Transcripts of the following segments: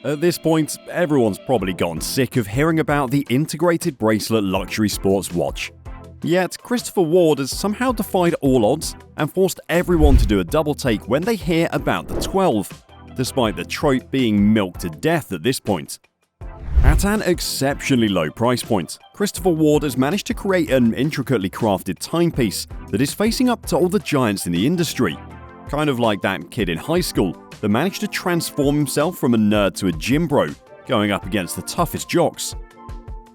At this point, everyone's probably gotten sick of hearing about the integrated bracelet luxury sports watch. Yet, Christopher Ward has somehow defied all odds and forced everyone to do a double take when they hear about the 12, despite the trope being milked to death at this point. At an exceptionally low price point, Christopher Ward has managed to create an intricately crafted timepiece that is facing up to all the giants in the industry. Kind of like that kid in high school that managed to transform himself from a nerd to a gym bro, going up against the toughest jocks.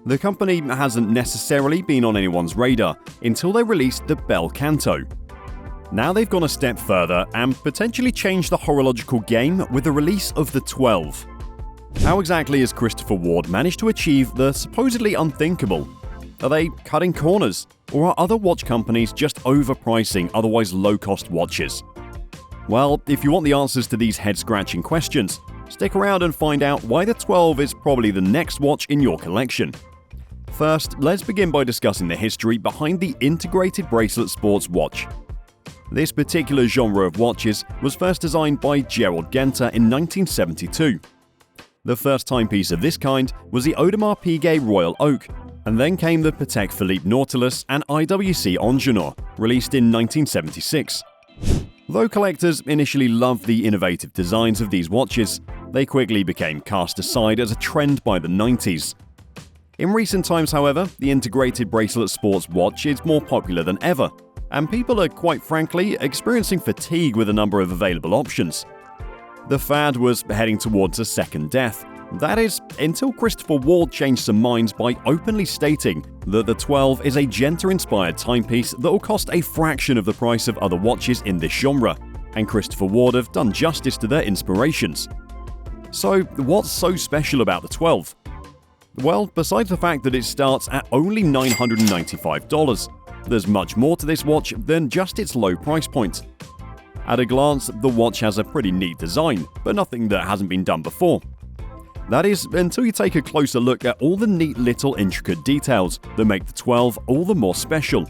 The company hasn't necessarily been on anyone's radar until they released the Bel Canto. Now they've gone a step further and potentially changed the horological game with the release of the 12. How exactly has Christopher Ward managed to achieve the supposedly unthinkable? Are they cutting corners, or are other watch companies just overpricing otherwise low-cost watches? Well, if you want the answers to these head-scratching questions, stick around and find out why the 12 is probably the next watch in your collection. First, let's begin by discussing the history behind the integrated bracelet sports watch. This particular genre of watches was first designed by Bel Canto in 1972. The first timepiece of this kind was the Audemars Piguet Royal Oak, and then came the Patek Philippe Nautilus and IWC Ingenieur, released in 1976. Though collectors initially loved the innovative designs of these watches, they quickly became cast aside as a trend by the 90s. In recent times, however, the integrated bracelet sports watch is more popular than ever, and people are quite frankly experiencing fatigue with a number of available options. The fad was heading towards a second death. That is, until Christopher Ward changed some minds by openly stating that the 12 is a Genta-inspired timepiece that will cost a fraction of the price of other watches in this genre, and Christopher Ward have done justice to their inspirations. So, what's so special about the 12? Well, besides the fact that it starts at only $995, there's much more to this watch than just its low price point. At a glance, the watch has a pretty neat design, but nothing that hasn't been done before. That is, until you take a closer look at all the neat little intricate details that make the 12 all the more special.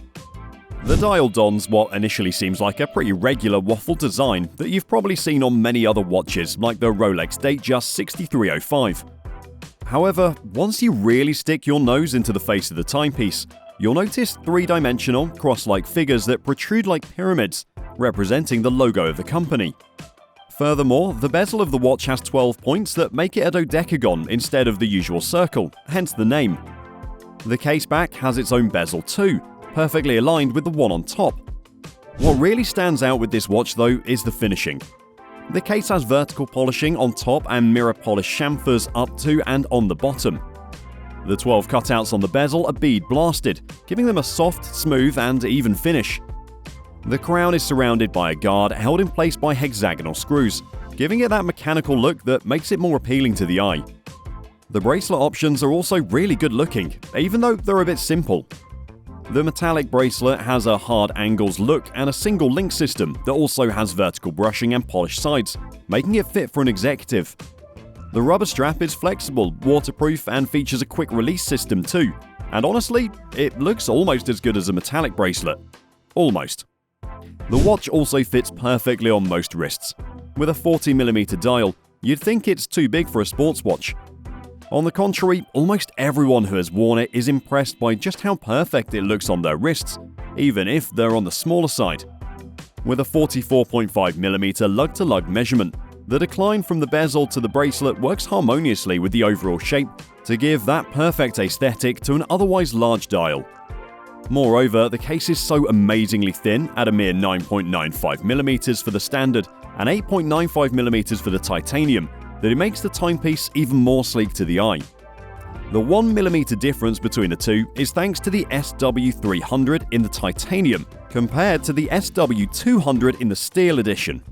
The dial dons what initially seems like a pretty regular waffle design that you've probably seen on many other watches like the Rolex Datejust 6305. However, once you really stick your nose into the face of the timepiece, you'll notice three-dimensional, cross-like figures that protrude like pyramids, representing the logo of the company. Furthermore, the bezel of the watch has 12 points that make it a dodecagon instead of the usual circle, hence the name. The case back has its own bezel too, perfectly aligned with the one on top. What really stands out with this watch though is the finishing. The case has vertical polishing on top and mirror polished chamfers up to and on the bottom. The 12 cutouts on the bezel are bead blasted, giving them a soft, smooth and even finish. The crown is surrounded by a guard held in place by hexagonal screws, giving it that mechanical look that makes it more appealing to the eye. The bracelet options are also really good looking, even though they're a bit simple. The metallic bracelet has a hard angles look and a single link system that also has vertical brushing and polished sides, making it fit for an executive. The rubber strap is flexible, waterproof and features a quick release system too, and honestly, it looks almost as good as a metallic bracelet. Almost. The watch also fits perfectly on most wrists. With a 40mm dial, you'd think it's too big for a sports watch. On the contrary, almost everyone who has worn it is impressed by just how perfect it looks on their wrists, even if they're on the smaller side. With a 44.5mm lug-to-lug measurement, the decline from the bezel to the bracelet works harmoniously with the overall shape to give that perfect aesthetic to an otherwise large dial. Moreover, the case is so amazingly thin at a mere 9.95mm for the standard and 8.95mm for the titanium that it makes the timepiece even more sleek to the eye. The 1mm difference between the two is thanks to the SW300 in the titanium compared to the SW200 in the steel edition.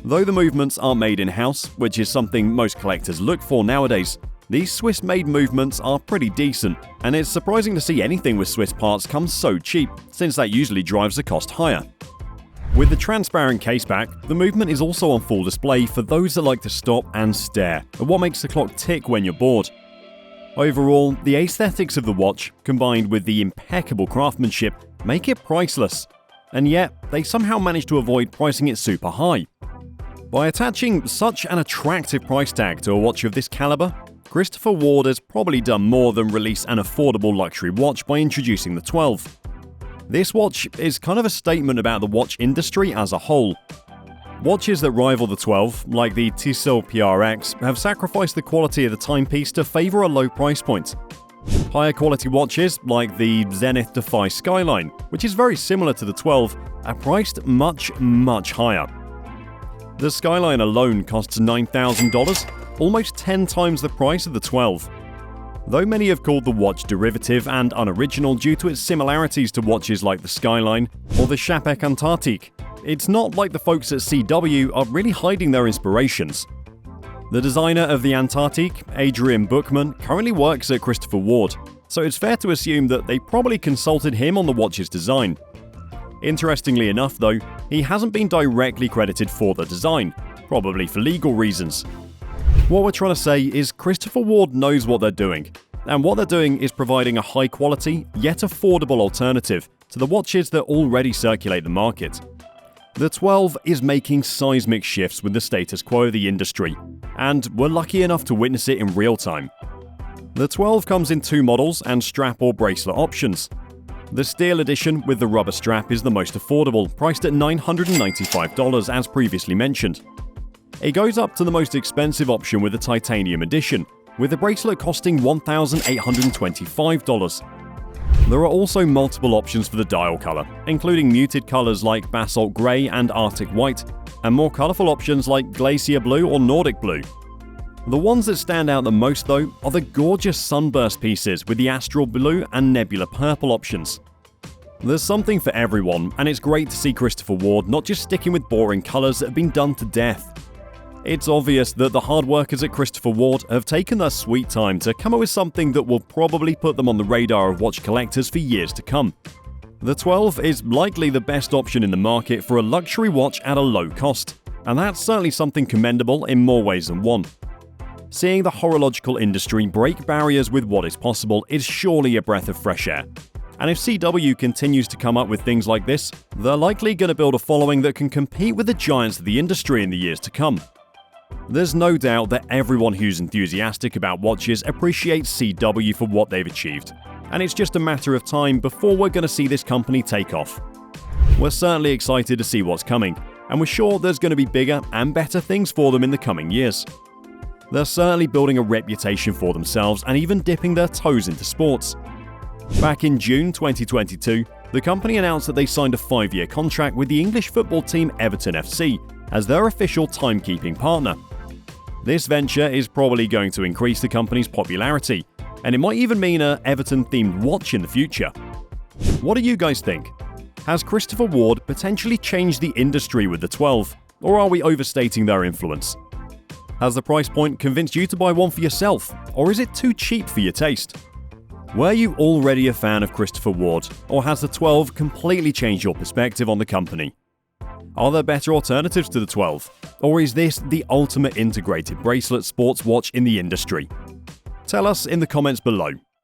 Though the movements are made in-house, which is something most collectors look for nowadays, these Swiss-made movements are pretty decent, and it's surprising to see anything with Swiss parts come so cheap, since that usually drives the cost higher. With the transparent caseback, the movement is also on full display for those that like to stop and stare at what makes the clock tick when you're bored. Overall, the aesthetics of the watch, combined with the impeccable craftsmanship, make it priceless, and yet they somehow manage to avoid pricing it super high. By attaching such an attractive price tag to a watch of this caliber, Christopher Ward has probably done more than release an affordable luxury watch by introducing the 12. This watch is kind of a statement about the watch industry as a whole. Watches that rival the 12, like the Tissot PRX, have sacrificed the quality of the timepiece to favour a low price point. Higher quality watches, like the Zenith Defy Skyline, which is very similar to the 12, are priced much higher. The Skyline alone costs $9,000, almost 10 times the price of the 12. Though many have called the watch derivative and unoriginal due to its similarities to watches like the Skyline or the Chapek Antarctique, it's not like the folks at CW are really hiding their inspirations. The designer of the Antarctique, Adrian Bookman, currently works at Christopher Ward, so it's fair to assume that they probably consulted him on the watch's design. Interestingly enough though, he hasn't been directly credited for the design, probably for legal reasons. What we're trying to say is Christopher Ward knows what they're doing, and what they're doing is providing a high quality yet affordable alternative to the watches that already circulate the market. The 12 is making seismic shifts with the status quo of the industry, and we're lucky enough to witness it in real time. The 12 comes in two models and strap or bracelet options. The steel edition with the rubber strap is the most affordable, priced at $995 as previously mentioned. It goes up to the most expensive option with the titanium edition, with the bracelet costing $1,825. There are also multiple options for the dial color, including muted colors like basalt gray and arctic white, and more colorful options like glacier blue or nordic blue. The ones that stand out the most though are the gorgeous sunburst pieces with the astral blue and nebula purple options. There's something for everyone, and it's great to see Christopher Ward not just sticking with boring colors that have been done to death. It's obvious that the hard workers at Christopher Ward have taken their sweet time to come up with something that will probably put them on the radar of watch collectors for years to come. The 12 is likely the best option in the market for a luxury watch at a low cost, and that's certainly something commendable in more ways than one. Seeing the horological industry break barriers with what is possible is surely a breath of fresh air. And if CW continues to come up with things like this, they're likely going to build a following that can compete with the giants of the industry in the years to come. There's no doubt that everyone who's enthusiastic about watches appreciates CW for what they've achieved, and it's just a matter of time before we're going to see this company take off. We're certainly excited to see what's coming, and we're sure there's going to be bigger and better things for them in the coming years. They're certainly building a reputation for themselves and even dipping their toes into sports. Back in June 2022, the company announced that they signed a 5-year contract with the English football team Everton FC as their official timekeeping partner. This venture is probably going to increase the company's popularity, and it might even mean an Everton-themed watch in the future. What do you guys think? Has Christopher Ward potentially changed the industry with the 12, or are we overstating their influence? Has the price point convinced you to buy one for yourself, or is it too cheap for your taste? Were you already a fan of Christopher Ward, or has the 12 completely changed your perspective on the company? Are there better alternatives to the 12? Or is this the ultimate integrated bracelet sports watch in the industry? Tell us in the comments below.